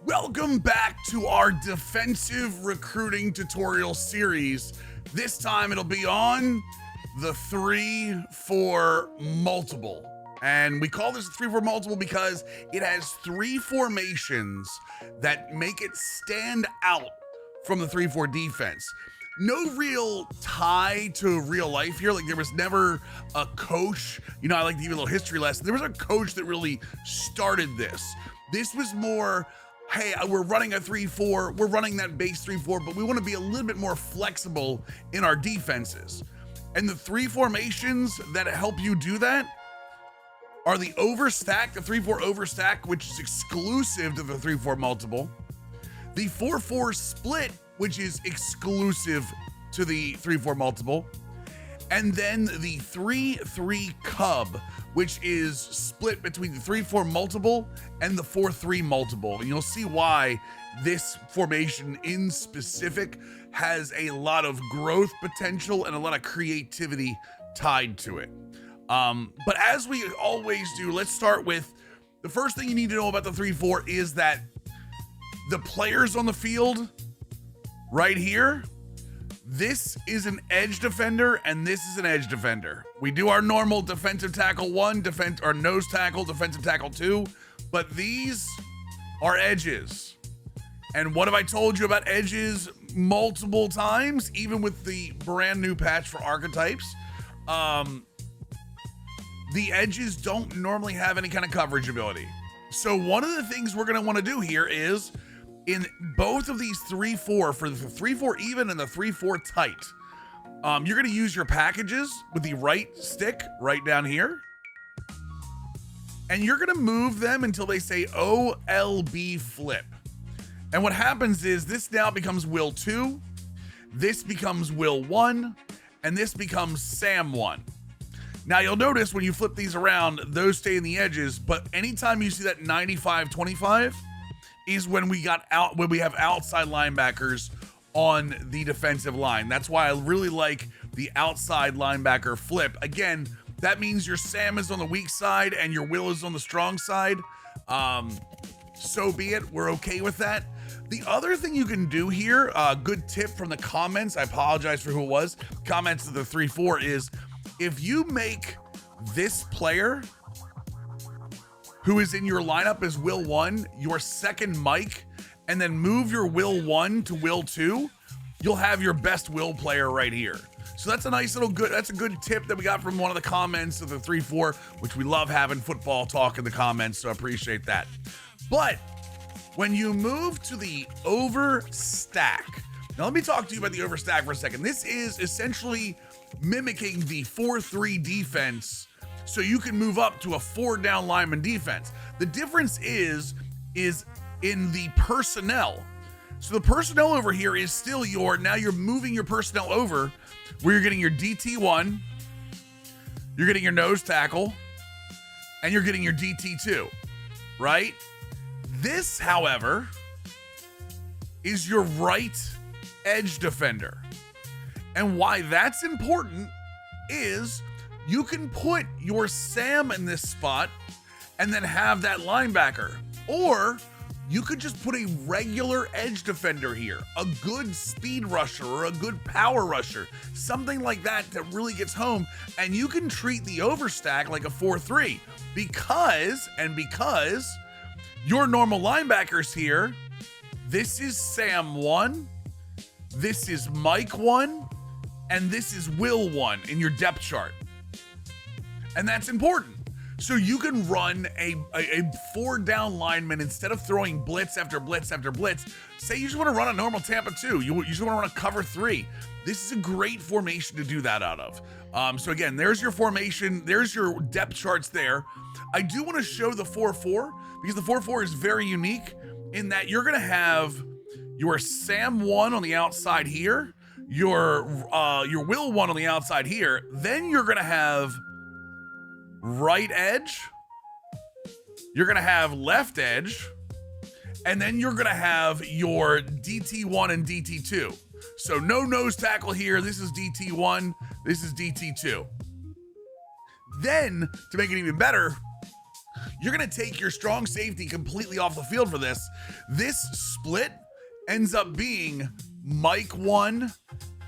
Welcome back to our defensive recruiting tutorial series. This time it'll be on the 3-4 multiple. And we call this 3-4 multiple because it has three formations that make it stand out from the 3-4 defense. No real tie to real life here. Like, there was never a coach. You know, I like to give you a little history lesson. There was a coach that really started this. This was more, hey, we're running a 3-4, we're running that base 3-4, but we want to be a little bit more flexible in our defenses. And the three formations that help you do that are the overstack, the 3-4 overstack, which is exclusive to the 3-4 multiple, the 4-4 split, which is exclusive to the 3-4 multiple, and then the 3-3 cub, which is split between the 3-4 multiple and the 4-3 multiple. And you'll see why this formation in specific has a lot of growth potential and a lot of creativity tied to it. But as we always do, let's start with the first thing you need to know about the 3-4 is that the players on the field right here, this is an edge defender and this is an edge defender. We do our normal defensive tackle 1, or nose tackle, defensive tackle 2, but these are edges. And what have I told you about edges multiple times, even with the brand new patch for archetypes? The edges don't normally have any kind of coverage ability. So one of the things we're gonna wanna do here is, in both of these 3-4, for the 3-4 even and the 3-4 tight, you're gonna use your packages with the right stick right down here. And you're gonna move them until they say OLB flip. And what happens is this now becomes Will 2, this becomes Will 1, and this becomes Sam 1. Now you'll notice when you flip these around, those stay in the edges, but anytime you see that 95-25 is when we have outside linebackers on the defensive line. That's why I really like the outside linebacker flip. Again, that means your Sam is on the weak side and your Will is on the strong side. So be it, we're okay with that. The other thing you can do here, a good tip from the comments, I apologize for who it was, comments of the 3-4 is, if you make this player who is in your lineup as Will 1 your second mic, and then move your Will 1 to Will 2, you'll have your best Will player right here. So that's a nice little that's a good tip that we got from one of the comments of the 3-4, which we love having football talk in the comments, so I appreciate that. But when you move to the overstack, now let me talk to you about the overstack for a second. This is essentially mimicking the 4-3 defense, so you can move up to a 4-down lineman defense. The difference is in the personnel. So the personnel over here is still now you're moving your personnel over where you're getting your DT1, you're getting your nose tackle, and you're getting your DT2, right? This, however, is your right edge defender. And why that's important is you can put your Sam in this spot and then have that linebacker. Or you could just put a regular edge defender here, a good speed rusher or a good power rusher, something like that really gets home, and you can treat the overstack like a 4-3 because your normal linebackers here, this is Sam 1, this is Mike 1, and this is Will 1 in your depth chart. And that's important. So you can run a 4-down lineman instead of throwing blitz after blitz after blitz. Say you just want to run a normal Tampa 2. You just want to run a cover 3. This is a great formation to do that out of. So again, there's your formation. There's your depth charts there. I do want to show the 4-4 because the 4-4 is very unique in that you're going to have your Sam 1 on the outside here, your Will 1 on the outside here. Then you're going to have right edge, you're gonna have left edge, and then you're gonna have your DT1 and DT2. So no nose tackle here. This is DT1, this is DT2. Then, to make it even better, you're going to take your strong safety completely off the field for this. This split ends up being Mike 1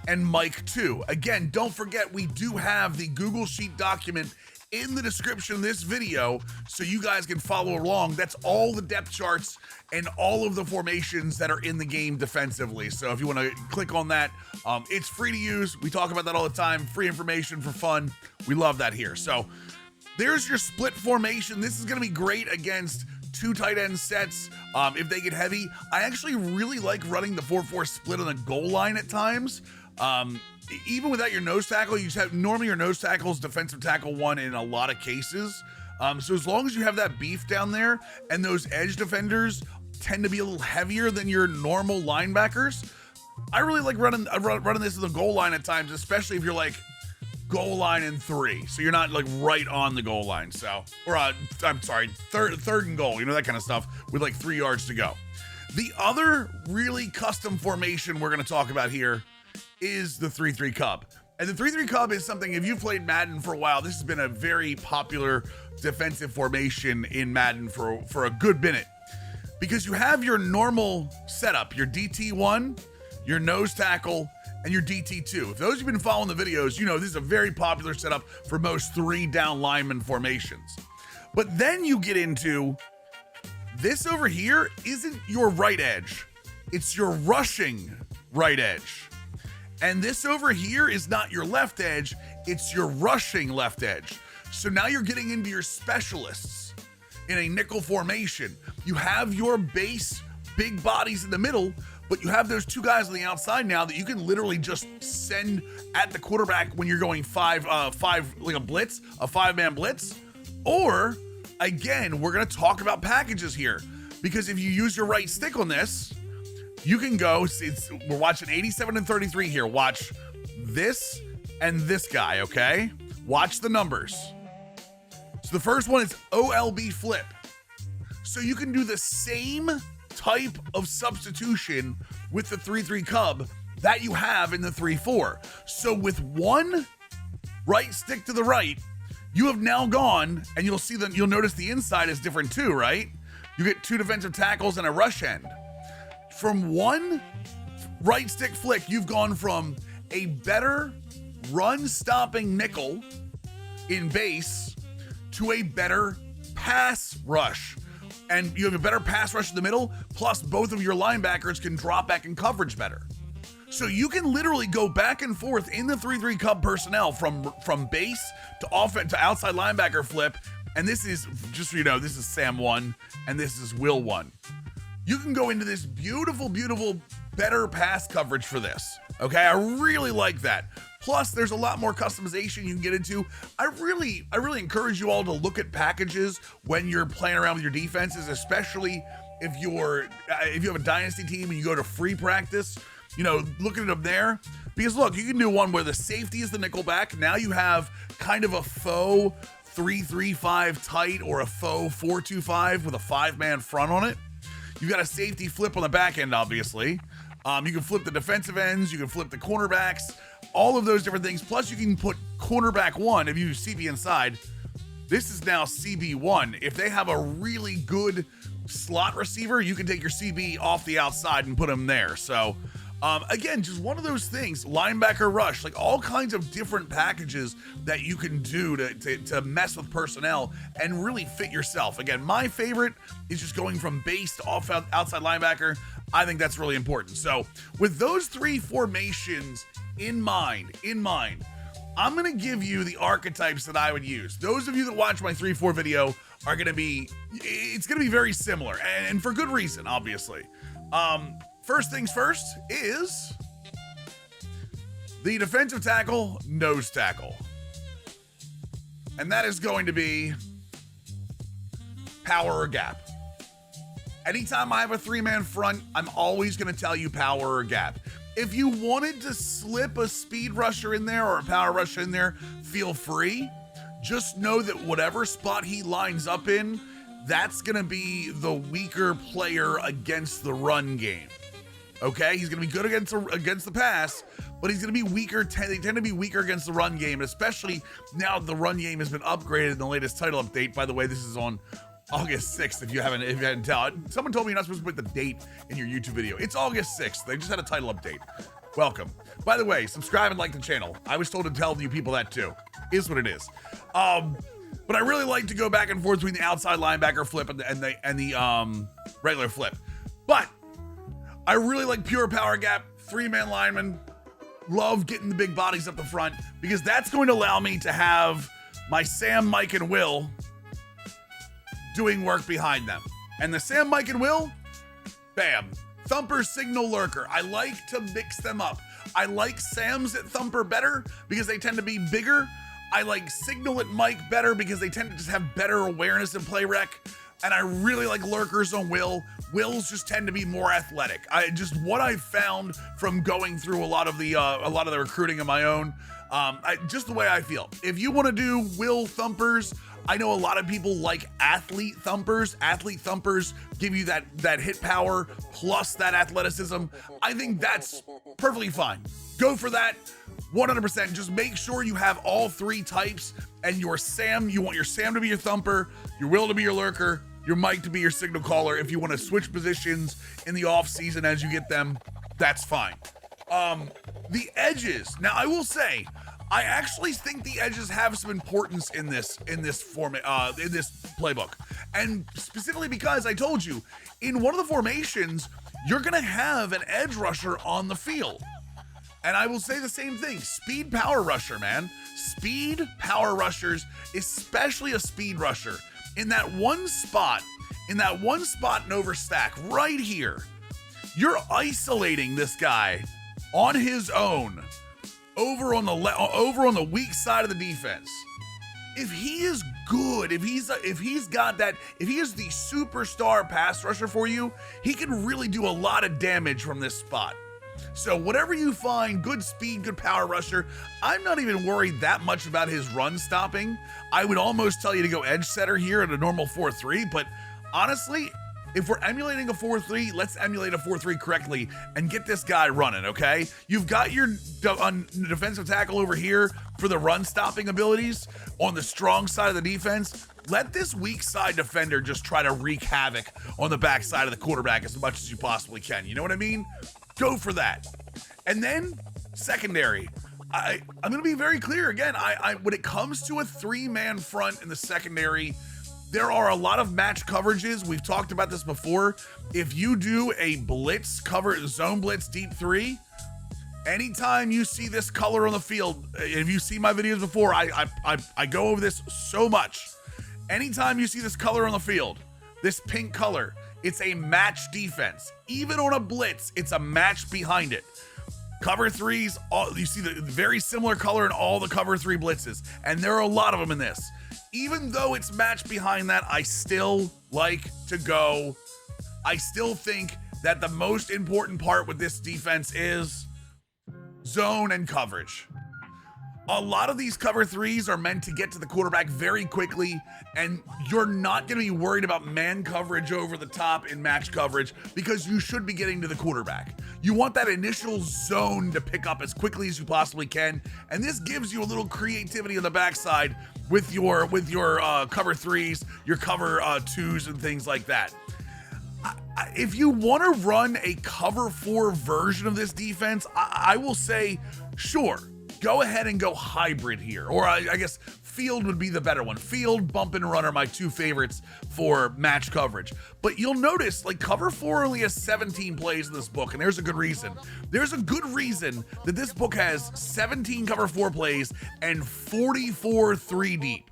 and Mike 2. Again, don't forget, we do have the Google Sheet document in the description of this video so you guys can follow along. That's all the depth charts and all of the formations that are in the game defensively. So if you want to click on that, it's free to use. We talk about that all the time. Free information for fun. We love that here. So there's your split formation. This is going to be great against 2 tight end sets if they get heavy. I actually really like running the 4-4 split on the goal line at times. Even without your nose tackle, you just have normally your nose tackle's defensive tackle 1 in a lot of cases. So as long as you have that beef down there and those edge defenders tend to be a little heavier than your normal linebackers, I really like running this in the goal line at times, especially if you're like goal line in 3. So you're not like right on the goal line. So, or I'm sorry, third and goal, you know, that kind of stuff with like 3 yards to go. The other really custom formation we're going to talk about here is the 3-3 Cub. And the 3-3 Cub is something, if you've played Madden for a while, this has been a very popular defensive formation in Madden for a good minute. Because you have your normal setup, your DT1, your nose tackle, and your DT2. If those who've been following the videos, you know this is a very popular setup for most 3 down lineman formations. But then you get into this over here isn't your right edge. It's your rushing right edge. And this over here is not your left edge, it's your rushing left edge. So now you're getting into your specialists in a nickel formation. You have your base big bodies in the middle, but you have those 2 guys on the outside now that you can literally just send at the quarterback when you're going five like a blitz, a 5-man blitz. Or again, we're gonna talk about packages here, because if you use your right stick on this, you can go, we're watching 87 and 33 here. Watch this and this guy, okay? Watch the numbers. So the first one is OLB flip. So you can do the same type of substitution with the 3-3 Cub that you have in the 3-4. So with one right stick to the right, you have now gone, and you'll notice the inside is different too, right? You get 2 defensive tackles and a rush end. From one right stick flick, you've gone from a better run stopping nickel in base to a better pass rush. And you have a better pass rush in the middle, plus both of your linebackers can drop back in coverage better. So you can literally go back and forth in the 3-3 Cub personnel from base to offense to outside linebacker flip. And this is, just so you know, this is Sam 1 and this is Will 1. You can go into this beautiful, beautiful, better pass coverage for this. Okay, I really like that. Plus, there's a lot more customization you can get into. I really encourage you all to look at packages when you're playing around with your defenses, especially if you have a dynasty team and you go to free practice. You know, looking at them there, because look, you can do one where the safety is the nickel back. Now you have kind of a faux 3-3-5 tight or a faux 4-2-5 with a 5-man front on it. You've got a safety flip on the back end, obviously. You can flip the defensive ends, you can flip the cornerbacks, all of those different things. Plus, you can put cornerback 1 if you use CB inside. This is now CB1. If they have a really good slot receiver, you can take your CB off the outside and put him there. So, again, just one of those things, linebacker rush, like all kinds of different packages that you can do to mess with personnel and really fit yourself. Again, my favorite is just going from base to outside linebacker. I think that's really important. So with those 3 formations in mind, I'm going to give you the archetypes that I would use. Those of you that watch my 3-4 video are going to be, it's going to be very similar and for good reason, obviously. First things first is the defensive tackle, nose tackle. And that is going to be power or gap. Anytime I have a 3-man front, I'm always going to tell you power or gap. If you wanted to slip a speed rusher in there or a power rusher in there, feel free. Just know that whatever spot he lines up in, that's going to be the weaker player against the run game. Okay, he's going to be good against the pass, but he's going to be weaker. They tend to be weaker against the run game, especially now the run game has been upgraded in the latest title update. By the way, this is on August 6th, if you hadn't tell. Someone told me you're not supposed to put the date in your YouTube video. It's August 6th. They just had a title update. Welcome. By the way, subscribe and like the channel. I was told to tell you people that too. Is what it is. But I really like to go back and forth between the outside linebacker flip and the regular flip. But I really like pure power gap, 3-man lineman. Love getting the big bodies up the front because that's going to allow me to have my Sam, Mike, and Will doing work behind them. And the Sam, Mike, and Will, bam. Thumper, Signal, Lurker. I like to mix them up. I like Sam's at Thumper better because they tend to be bigger. I like Signal at Mike better because they tend to just have better awareness and play rec. And I really like Lurkers on Will. Wills just tend to be more athletic. What I found from going through a lot of the recruiting of my own, just the way I feel. If you want to do Will Thumpers, I know a lot of people like athlete thumpers. Athlete thumpers give you that hit power plus that athleticism. I think that's perfectly fine. Go for that 100%. Just make sure you have all three types and your Sam, you want your Sam to be your thumper, your Will to be your lurker, your Mike to be your signal caller. If you want to switch positions in the off season as you get them, that's fine. The edges. Now I will say, I actually think the edges have some importance in this format, in this playbook, and specifically because I told you in one of the formations you're gonna have an edge rusher on the field, and I will say the same thing: speed power rusher, man. Speed power rushers, especially a speed rusher, in that one spot in overstack right here, you're isolating this guy on his own. Over on the weak side of the defense. If he is good, if he is the superstar pass rusher for you, he can really do a lot of damage from this spot. So whatever you find, good speed, good power rusher, I'm not even worried that much about his run stopping. I would almost tell you to go edge setter here at a normal 4-3, but honestly, if we're emulating a 4-3, let's emulate a 4-3 correctly and get this guy running, okay? You've got your defensive tackle over here for the run stopping abilities on the strong side of the defense. Let this weak side defender just try to wreak havoc on the back side of the quarterback as much as you possibly can. You know what I mean? Go for that. And then secondary. I'm going to be very clear again. When it comes to a 3-man front in the secondary, there are a lot of match coverages. We've talked about this before. If you do a blitz cover, zone blitz deep 3, anytime you see this color on the field, if you see my videos before, I go over this so much. Anytime you see this color on the field, this pink color, it's a match defense. Even on a blitz, it's a match behind it. Cover 3s, you see the very similar color in all the cover 3 blitzes, and there are a lot of them in this. Even though it's matched behind that, I still like to go. I still think that the most important part with this defense is zone and coverage. A lot of these cover 3s are meant to get to the quarterback very quickly, and you're not going to be worried about man coverage over the top in match coverage because you should be getting to the quarterback. You want that initial zone to pick up as quickly as you possibly can, and this gives you a little creativity on the backside with your cover 3s, your cover 2s, and things like that. If you want to run a cover 4 version of this defense, I will say, sure, go ahead and go hybrid here. Or I guess field would be the better one. Field, bump and run are my two favorites for match coverage. But you'll notice, like, cover 4 only has 17 plays in this book, and there's a good reason. There's a good reason that this book has 17 cover 4 plays and 44 3 deep.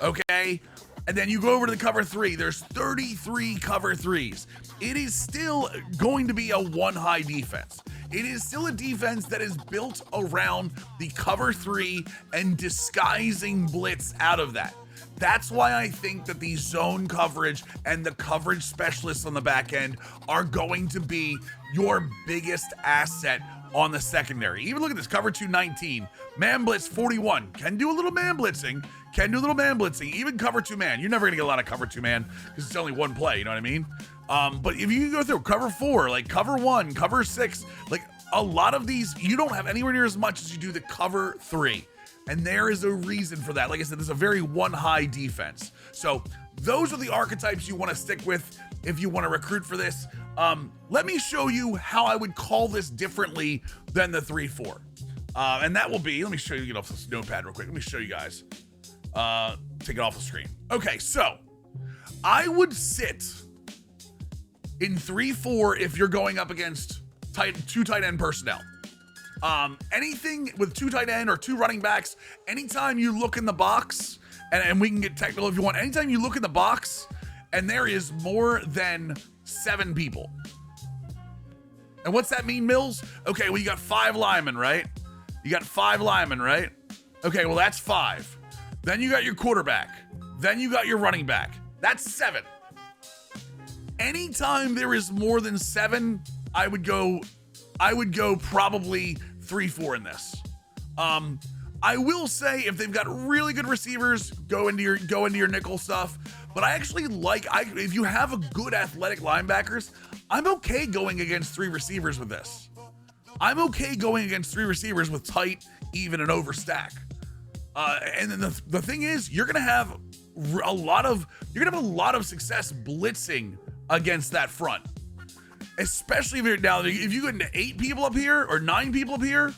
Okay? And then you go over to the cover 3, there's 33 cover 3s. It is still going to be a 1 high defense. It is still a defense that is built around the cover 3 and disguising blitz out of that. That's why I think that the zone coverage and the coverage specialists on the back end are going to be your biggest asset on the secondary. Even look at this, cover 219, man blitz 41, can do a little man blitzing, even cover 2 man. You're never gonna get a lot of cover 2 man because it's only one play, you know what I mean? But if you go through cover 4, like cover 1, cover 6, like a lot of these, you don't have anywhere near as much as you do the cover 3. And there is a reason for that. Like I said, there's a very one high defense. So those are the archetypes you want to stick with if you want to recruit for this. Let me show you how I would call this differently than the 3-4. And that will be, let me show you, get off this notepad real quick. Let me show you guys. Take it off the screen. Okay, so I would sit in 3-4 if you're going up against two tight end personnel. Anything with 2 tight end or 2 running backs, anytime you look in the box, and we can get technical if you want, anytime you look in the box and there is more than 7 people. And what's that mean, Mills? Okay, well, you got 5 linemen, right? You got 5 linemen, right? Okay, well, that's 5. Then you got your quarterback. Then you got your running back. That's 7. Anytime there is more than 7, I would go probably 3-4 in this. I will say if they've got really good receivers, go into your nickel stuff. But I actually like, if you have a good athletic linebackers, I'm okay going against 3 receivers with this. I'm okay going against 3 receivers with tight, even, and overstack. And then the thing is, you're gonna have a lot of success blitzing against that front. Especially if you're down, if you go into 8 people up here or 9 people up here,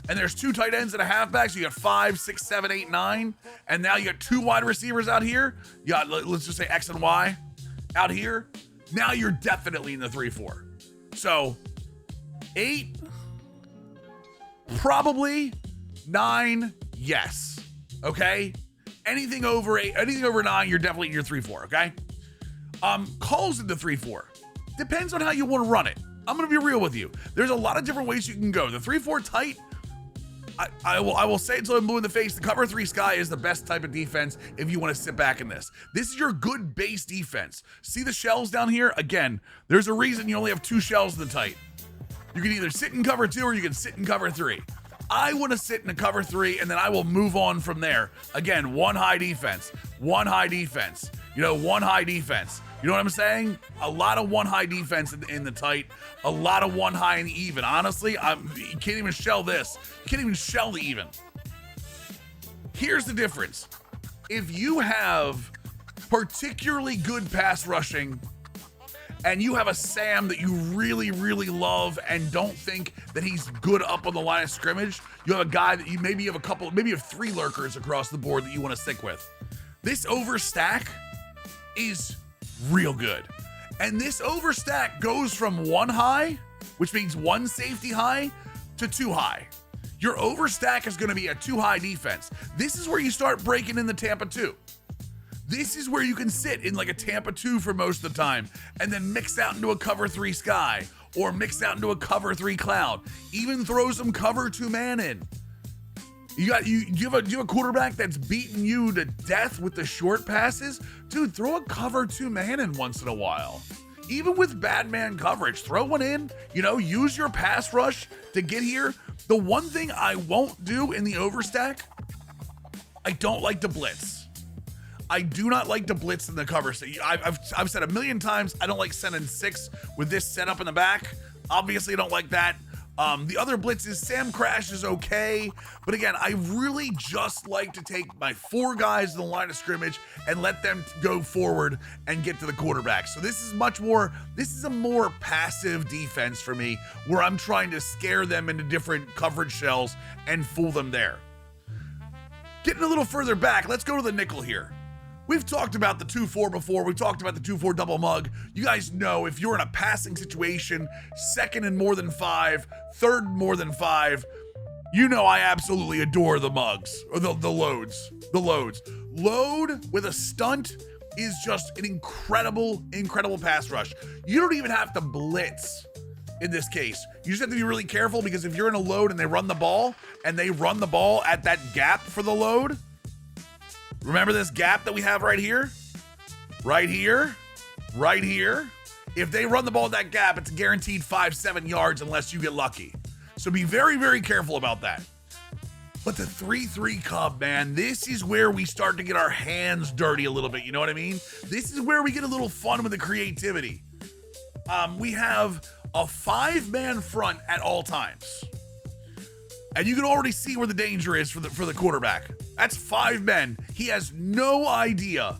and there's 2 tight ends and a halfback, so you got 5, 6, 7, 8, 9, and now you got 2 wide receivers out here. You got, let's just say X and Y out here. Now you're definitely in the 3-4. So 8, probably 9, yes. Okay. Anything over 8, anything over 9, you're definitely in your 3-4. Okay. Calls into 3-4. Depends on how you want to run it. I'm going to be real with you. There's a lot of different ways you can go. The 3-4 tight, I will say until I'm blue in the face, the cover 3 sky is the best type of defense if you want to sit back in this. This is your good base defense. See the shells down here? Again, there's a reason you only have 2 shells in the tight. You can either sit in cover 2 or you can sit in cover 3. I want to sit in a cover 3 and then I will move on from there. Again, 1 high defense, 1 high defense, 1 high defense. You know what I'm saying? A lot of 1 high defense in the tight, a lot of 1 high and even. Honestly, you can't even shell this. You can't even shell the even. Here's the difference. If you have particularly good pass rushing and you have a Sam that you really, really love and don't think that he's good up on the line of scrimmage, you have a guy that you maybe have 3 lurkers across the board that you want to stick with. This overstack is real good. And this overstack goes from 1 high, which means 1 safety high, to 2 high. Your overstack is going to be a 2 high defense. This is where you start breaking in the Tampa 2. This is where you can sit in like a Tampa 2 for most of the time and then mix out into a cover 3 sky or mix out into a cover 3 cloud. Even throw some cover 2 man in. You have a quarterback that's beating you to death with the short passes? Dude, throw a cover 2 man in once in a while. Even with bad man coverage, throw one in, use your pass rush to get here. The one thing I won't do in the overstack, I don't like to blitz. I do not like to blitz in the cover. So I've said a million times, I don't like sending 6 with this setup in the back. Obviously, I don't like that. The other blitzes, Sam Crash is okay, but again, I really just like to take my 4 guys in the line of scrimmage and let them go forward and get to the quarterback. So this is a more passive defense for me, where I'm trying to scare them into different coverage shells and fool them there. Getting a little further back, let's go to the nickel here. We've talked about the 2-4 before. We've talked about the 2-4 double mug. You guys know if you're in a passing situation, 2nd and more than 5, 3rd and more than 5, I absolutely adore the mugs, or the loads. The loads. Load with a stunt is just an incredible, incredible pass rush. You don't even have to blitz in this case. You just have to be really careful, because if you're in a load and they run the ball at that gap for the load, remember this gap that we have right here? Right here. Right here. If they run the ball at that gap, it's guaranteed 5-7 yards unless you get lucky. So be very, very careful about that. But the 3-3 Cub, man, this is where we start to get our hands dirty a little bit. You know what I mean? This is where we get a little fun with the creativity. We have a 5-man front at all times. And you can already see where the danger is for the quarterback. That's 5 men. He has no idea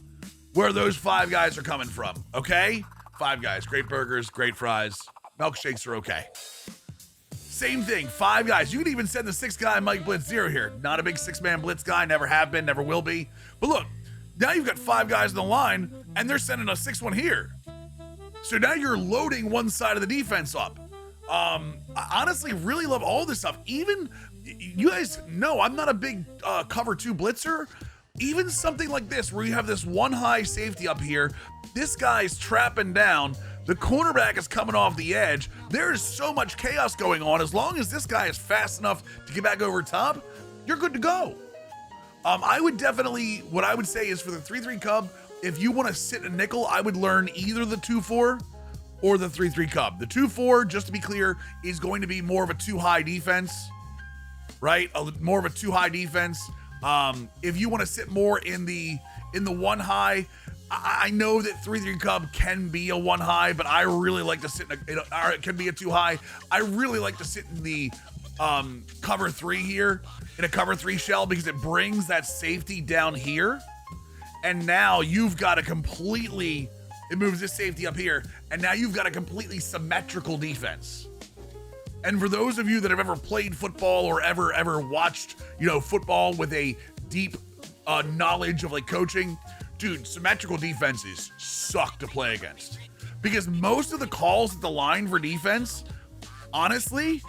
where those 5 guys are coming from, okay? 5 guys, great burgers, great fries, milkshakes are okay. Same thing, 5 guys. You can even send the 6th guy, Mike Blitz 0 here. Not a big 6-man blitz guy, never have been, never will be. But look, now you've got 5 guys in the line, and they're sending a 6th one here. So now you're loading one side of the defense up. I honestly really love all this stuff. Even, you guys know I'm not a big cover 2 blitzer. Even something like this, where you have this one high safety up here, this guy's trapping down, the cornerback is coming off the edge. There's so much chaos going on. As long as this guy is fast enough to get back over top, you're good to go. I would definitely, what I would say is for the 3-3 Cub, if you want to sit a nickel, I would learn either the 2-4 or the 3-3 Cub. The 2-4, just to be clear, is going to be more of a 2-high defense, right? More of a 2-high defense. If you want to sit more in the 1-high, I know that 3-3 Cub can be a 1-high, but I really like to sit it can be a 2-high. I really like to sit in the cover 3 here, in a cover 3 shell, because it brings that safety down here. And now you've got a completely, it moves this safety up here, and now you've got a completely symmetrical defense. And for those of you that have ever played football or ever watched, football with a deep knowledge of like coaching, dude, symmetrical defenses suck to play against, because most of the calls at the line for defense, honestly,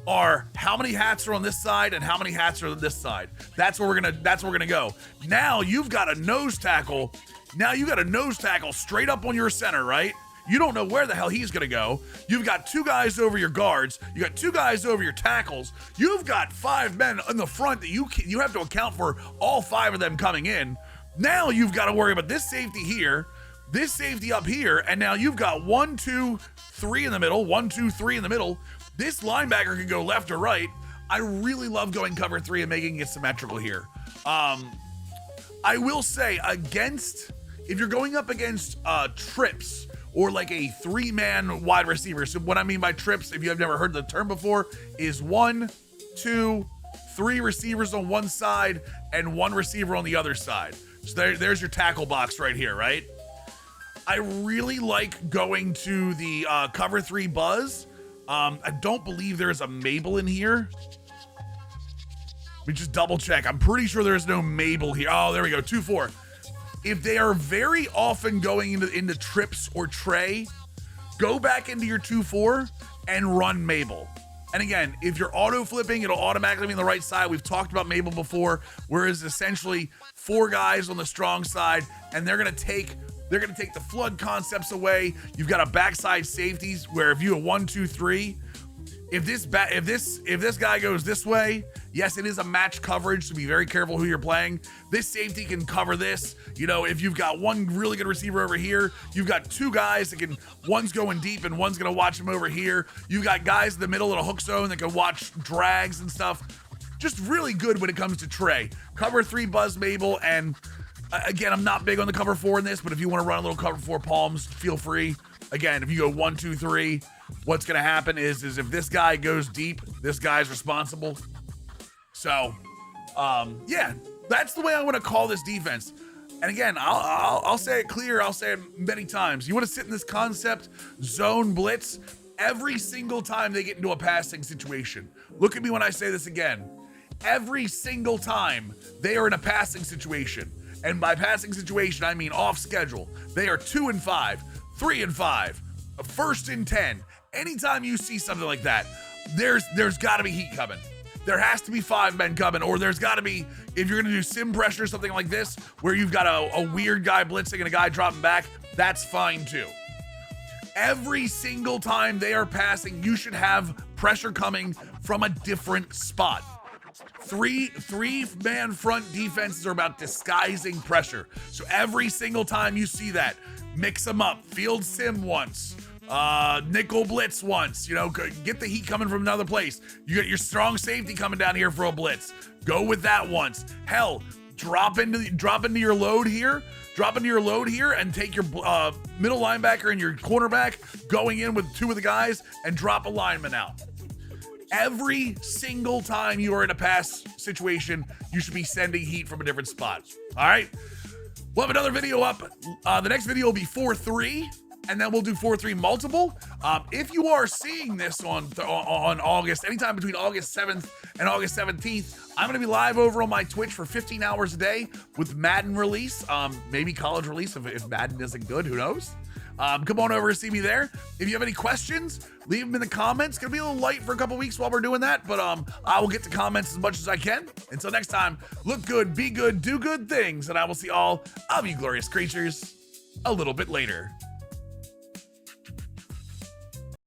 are how many hats are on this side and how many hats are on this side. That's where we're gonna go. Now you've got a nose tackle. Now you got a nose tackle straight up on your center, right? You don't know where the hell he's gonna go. You've got 2 guys over your guards. You got 2 guys over your tackles. You've got 5 men in the front that you have to account for all 5 of them coming in. Now you've got to worry about this safety here, this safety up here, and now you've got 1, 2, 3 in the middle, 1, 2, 3 in the middle. This linebacker can go left or right. I really love going cover 3 and making it symmetrical here. I will say, if you're going up against trips or like a 3-man wide receiver. So what I mean by trips, if you have never heard the term before, is 1, 2, 3 receivers on one side and 1 receiver on the other side. So there's your tackle box right here, right? I really like going to the cover 3 buzz. I don't believe there's a Mabel in here. Let me just double check. I'm pretty sure there's no Mabel here. Oh, there we go, 2-4. If they are very often going into trips or tray, go back into your 2-4 and run Mabel. And again, if you're auto flipping, it'll automatically be on the right side. We've talked about Mabel before, whereas essentially 4 guys on the strong side, and they're gonna take the flood concepts away. You've got a backside safeties where if you have 1, 2, 3, if this guy goes this way, yes, it is a match coverage, so be very careful who you're playing. This safety can cover this. If you've got 1 really good receiver over here, you've got 2 guys that can, one's going deep and one's gonna watch him over here. You've got guys in the middle of a hook zone that can watch drags and stuff. Just really good when it comes to tray. Cover 3 buzz Mabel, and again, I'm not big on the cover 4 in this, but if you want to run a little cover 4 palms, feel free. Again, if you go 1, 2, 3, what's going to happen is if this guy goes deep, this guy's responsible. So, yeah, that's the way I want to call this defense. And again, I'll say it clear. I'll say it many times. You want to sit in this concept, zone blitz, every single time they get into a passing situation. Look at me when I say this again. Every single time they are in a passing situation. And by passing situation, I mean off schedule. They are 2 and 5, 3 and 5, 1st and 10. Anytime you see something like that, there's got to be heat coming. There has to be 5 men coming, or there's got to be, if you're going to do sim pressure, something like this, where you've got a weird guy blitzing and a guy dropping back, that's fine too. Every single time they are passing, you should have pressure coming from a different spot. Three-man front defenses are about disguising pressure. So every single time you see that, mix them up. Field sim once, nickel blitz once. Get the heat coming from another place. You got your strong safety coming down here for a blitz. Go with that once. Hell, drop into your load here. drop into your load here and take your middle linebacker and your cornerback going in with 2 of the guys and drop a lineman out. Every single time you are in a pass situation, you should be sending heat from a different spot. All right. We'll have another video up. The next video will be 4-3, and then we'll do 4-3 multiple. If you are seeing this on August, anytime between August 7th and August 17th, I'm going to be live over on my Twitch for 15 hours a day with Madden release, maybe college release if Madden isn't good, who knows? Come on over and see me there. If you have any questions, leave them in the comments. It's gonna be a little light for a couple weeks while we're doing that, but I will get to comments as much as I can. Until next time, look good, be good, do good things, and I will see all of you glorious creatures a little bit later.